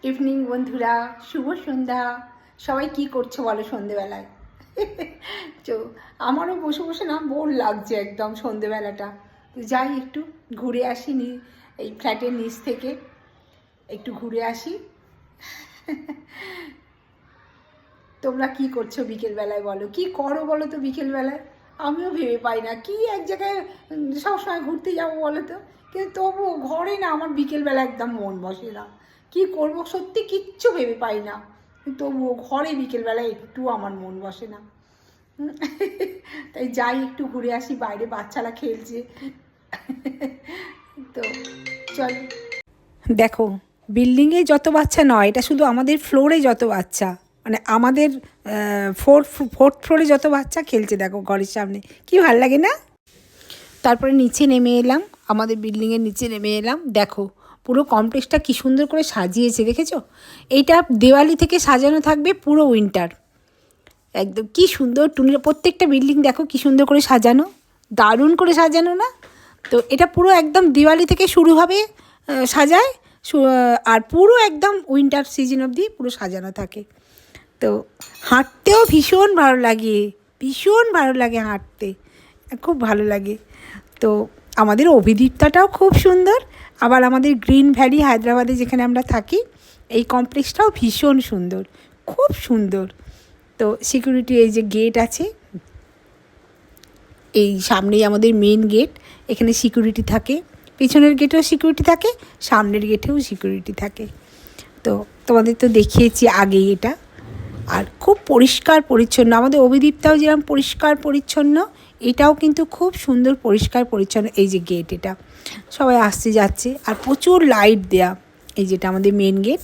Evening বন্ধুরা, শুভ সন্ধ্যা। সবাই কি করছো বলো সন্ধেবেলায়? তো আমারও বসে বসে না বোর লাগছে একদম সন্ধেবেলাটা। তো যাই একটু ঘুরে আসি, এই ফ্ল্যাটের নিচ থেকে একটু ঘুরে আসি। তোমরা কি করছো বিকেলবেলায় বলো, কি করো বলো তো বিকেলবেলায়? আমিও ভেবে পাই না কি এক জায়গায় সবসময় ঘুরতে যাবো বলো তো, কিন্তু তবুও ঘরে না আমার বিকেলবেলা একদম মন বসে না। কি করব সত্যি কিচ্ছু ভেবে পাই না, তবুও ঘরে বিকেলবেলায় একটু আমার মন বসে না। তাই যাই একটু ঘুরে আসি, বাইরে বাচ্চারা খেলছে। তো চল, দেখো বিল্ডিংয়ে যত বাচ্চা নয়, এটা শুধু আমাদের ফ্লোরে যত বাচ্চা, মানে আমাদের ফোর্থ ফ্লোরে যত বাচ্চা খেলছে দেখো ঘরের সামনে, কি ভাল লাগে না? তারপরে নিচে নেমে এলাম, আমাদের বিল্ডিংয়ের নিচে নেমে এলাম। দেখো পুরো কমপ্লেক্সটা কী সুন্দর করে সাজিয়েছে, দেখেছো? এইটা দেওয়ালি থেকে সাজানো থাকবে পুরো উইন্টার। একদম কি সুন্দর টুনি, প্রত্যেকটা বিল্ডিং দেখো কি সুন্দর করে সাজানো, দারুণ করে সাজানো না? তো এটা পুরো একদম দিওয়ালি থেকে শুরু হবে সাজায়, আর পুরো একদম উইন্টার সিজন অবধি পুরো সাজানো থাকে। তো হাঁটতেও ভীষণ ভালো লাগে, ভীষণ ভালো লাগে হাঁটতে, খুব ভালো লাগে। তো আমাদের অভিদীপ্তাটাও খুব সুন্দর, আবার আমাদের গ্রিন ভ্যালি হায়দ্রাবাদে যেখানে আমরা থাকি, এই কমপ্লেক্সটাও ভীষণ সুন্দর, খুব সুন্দর। তো সিকিউরিটি, এই যে গেট আছে, এই সামনেই আমাদের মেন গেট, এখানে সিকিউরিটি থাকে, পিছনের গেটেও সিকিউরিটি থাকে, সামনের গেটেও সিকিউরিটি থাকে। তো তোমাদের তো দেখিয়েছি আগেই এটা। আর খুব পরিষ্কার পরিচ্ছন্ন, আমাদের অভিদীপ্তাও যেরকম পরিষ্কার পরিচ্ছন্ন, এটাও কিন্তু খুব সুন্দর পরিষ্কার পরিচ্ছন্ন। এই যে গেট, এটা সবাই আসছে যাচ্ছে, আর প্রচুর লাইট দেয়া। এই যেটা আমাদের মেন গেট,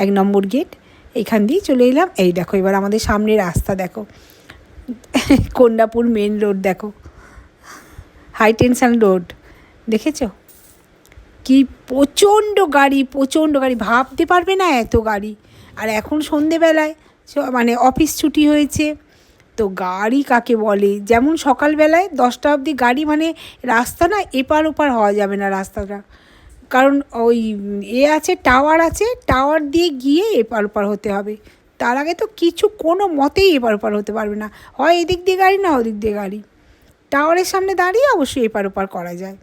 1 নম্বর গেট, এইখান দিয়ে চলে এলাম। এই দেখো এবার আমাদের সামনে রাস্তা দেখো, কোন্ডাপুর মেন রোড দেখো, হাই টেনশন রোড, দেখেছো? কি প্রচণ্ড গাড়ি, প্রচণ্ড গাড়ি, ভাবতে পারবে না এত গাড়ি। আর এখন সন্ধেবেলায় মানে অফিস ছুটি হয়েছে, তো গাড়ি কাকে বলে, যেমন সকালবেলায় 10টা অবধি গাড়ি, মানে রাস্তা না এপার ওপার হওয়া যাবে না রাস্তাটা, কারণ ওই আছে, টাওয়ার আছে, টাওয়ার দিয়ে গিয়ে এপার ওপার হতে হবে। তার আগে তো কিছু কোনো মতেই এপার ওপার হতে পারবে না, হয় এদিক দিয়ে গাড়ি না ওদিক দিয়ে গাড়ি। টাওয়ারের সামনে দাঁড়িয়ে অবশ্যই এপার ওপার করা যায়,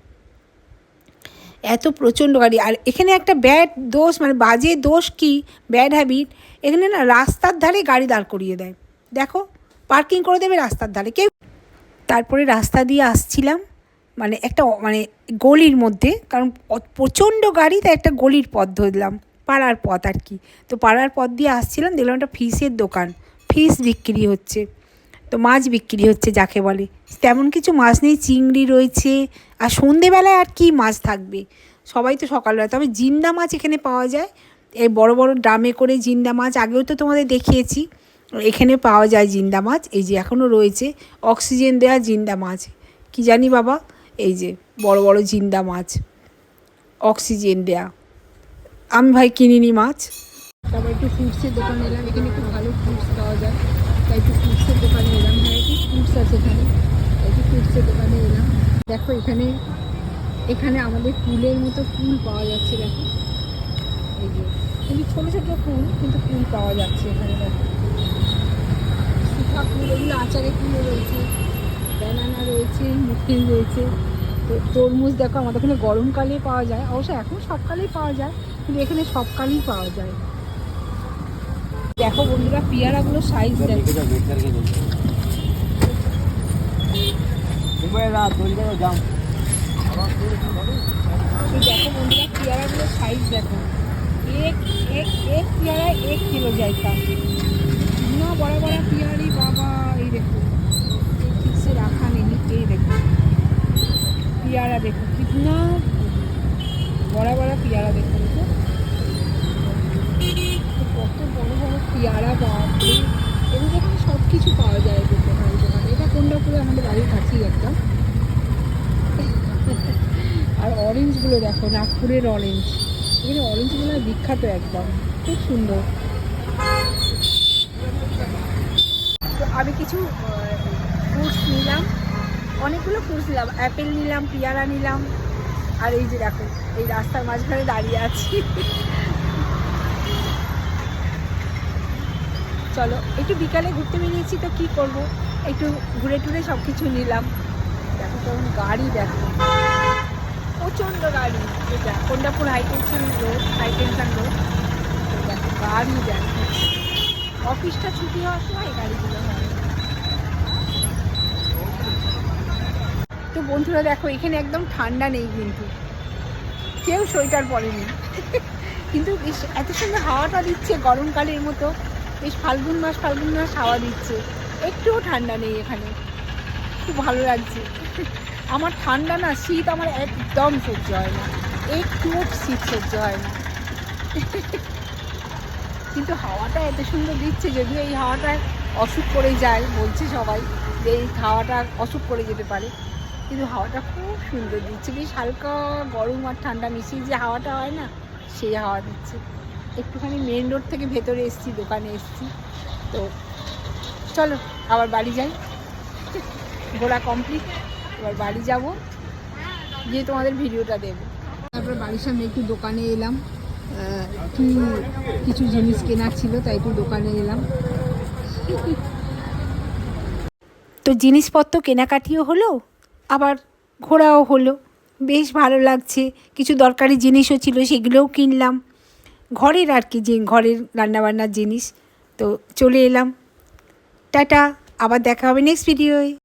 এত প্রচণ্ড গাড়ি। আর এখানে একটা ব্যাড দোষ, মানে বাজে দোষ, কি ব্যাড হ্যাবিট, এখানে না রাস্তার ধারে গাড়ি দাঁড় করিয়ে দেয়, দেখো পার্কিং করে দেবে রাস্তার ধারে কেউ। তারপরে রাস্তা দিয়ে আসছিলাম, মানে একটা মানে গলির মধ্যে, কারণ প্রচণ্ড গাড়ি, তাই একটা গলির পথ ধরলাম, পাড়ার পথ আর কি। তো পাড়ার পথ দিয়ে আসছিলাম, দেখলাম একটা ফিশের দোকান, ফিশ বিক্রি হচ্ছে, তো মাছ বিক্রি হচ্ছে যাকে বলে। তেমন কিছু মাছ নেই, চিংড়ি রয়েছে, আর সন্ধেবেলায় আর কি মাছ থাকবে, সবাই তো সকালবেলা। তবে জিন্দা মাছ এখানে পাওয়া যায়, এই বড় বড় ড্রামে করে জিন্দা মাছ, আগেও তো তোমাদের দেখিয়েছি, এখানে পাওয়া যায় জিন্দা মাছ। এই যে এখনও রয়েছে অক্সিজেন দেওয়া জিন্দা মাছ, কি জানি বাবা, এই যে বড় বড় জিন্দা মাছ, অক্সিজেন দেয়া। আমি ভাই কিনিনি মাছ। তারপর একটু ফ্রুটসের দোকানে এলাম, এখানে একটু ভালো ফ্রুটস পাওয়া যায়, তাই একটু ফ্রুটসের দোকানে এলাম। ভ্যারাইটি ফ্রুটস আছে এখানে, একটু ফ্রুটসের দোকানে এলাম। দেখো এখানে এখানে আমাদের ফুলের মতো ফুল পাওয়া যাচ্ছে, দেখো এই যে, কিন্তু ছোটো ছোটো ফুল, কিন্তু ফুল পাওয়া যাচ্ছে এখানে। দেখো শুকা ফুল, এগুলো আচারে ফুলও রয়েছে, ব্যানানা রয়েছে, মুখিল রয়েছে। তো তরমুজ দেখো, আমাদের এখানে গরমকালে পাওয়া যায়, অবশ্য এখন সবকালেই পাওয়া যায়, কিন্তু এখানে সবকালেই পাওয়া যায়। দেখো বন্ধুরা পেয়ারাগুলো সাইজ দেখো, দেখো বন্ধুরা পেয়ারাগুলো সাইজ দেখো, এক পেয়ারা 1 কিলো যাইতাম না, বড় বড় পেয়ারি বাবা। এই দেখো ঠিক সে রাখা নেই, এই দেখো পেয়ারা দেখো, কিतना বড় বড় পেয়ারা দেখো, দেখো কত বড় বড় পেয়ারা, বাপরে। এবং এখানে সব কিছু পাওয়া যায় এদের দোকানে। এটা কোন্ডাপুরে আমাদের বাড়ির কাছেই একদম। আর অরেঞ্জগুলো দেখো, নাগপুরের অরেঞ্জ, এখানে অরেঞ্জগুলো বিখ্যাত একদম, খুব সুন্দর। তো আমি কিছু ফ্রুটস নিলাম, অনেকগুলো ফ্রুটস নিলাম, অ্যাপেল নিলাম, পেয়ারা নিলাম। আর এই যে দেখো এই রাস্তার মাঝখানে দাঁড়িয়ে আছি, চলো একটু বিকালে ঘুরতে বেরিয়েছি, তো কী করব, একটু ঘুরে টুরে সব কিছু নিলাম। দেখো তখন গাড়ি, দেখো প্রচণ্ড গাড়ি। এটা কোন্ডাপুর হাই টেনশন রোড, দেখো গাড়ি, দেখো অফিসটা ছুটি হওয়ার সময় এই গাড়িগুলো হয়। তো বন্ধুরা দেখো এখানে একদম ঠান্ডা নেই, কিন্তু কেউ সোয়েটার পরেনি কিন্তু বেশ এত সুন্দর হাওয়াটা দিচ্ছে গরমকালের মতো, বেশ ফাল্গুন মাস হাওয়া দিচ্ছে, একটুও ঠান্ডা নেই এখানে, খুব ভালো লাগছে। আমার ঠান্ডা না, শীত আমার একদম সহ্য হয় না, একটুও শীত সহ্য হয় না কিন্তু হাওয়াটা এত সুন্দর দিচ্ছে, যদিও এই হাওয়াটা অসুখ করে যায় বলছে সবাই, যে এই হাওয়াটা অসুখ করে যেতে পারে, কিন্তু হাওয়াটা খুব সুন্দর দিচ্ছে, বেশ হালকা গরম আর ঠান্ডা মিশিয়ে যে হাওয়াটা হয় না, সেই হাওয়া দিচ্ছে। একটুখানি মেন রোড থেকে ভেতরে এসেছি, দোকানে এসেছি, তো চলো আবার বাড়ি যাই। ঘোরা কমপ্লিট, এবার বাড়ি যাব, গিয়ে তোমাদের ভিডিওটা দেবো। তারপর বাড়ির সামনে একটু দোকানে এলাম, একটু কিছু জিনিস কেনার ছিল, তাই একটু দোকানে এলাম। তো জিনিসপত্র কেনাকাটিও হলো, আবার ঘোরাও হলো, বেশ ভালো লাগছে। কিছু দরকারি জিনিসও ছিল, সেগুলোও কিনলাম, ঘরের আর কি, যে ঘরের রান্নাবান্নার জিনিস। তো চলে এলাম, টাটা, আবার দেখা হবে নেক্সট ভিডিওয়।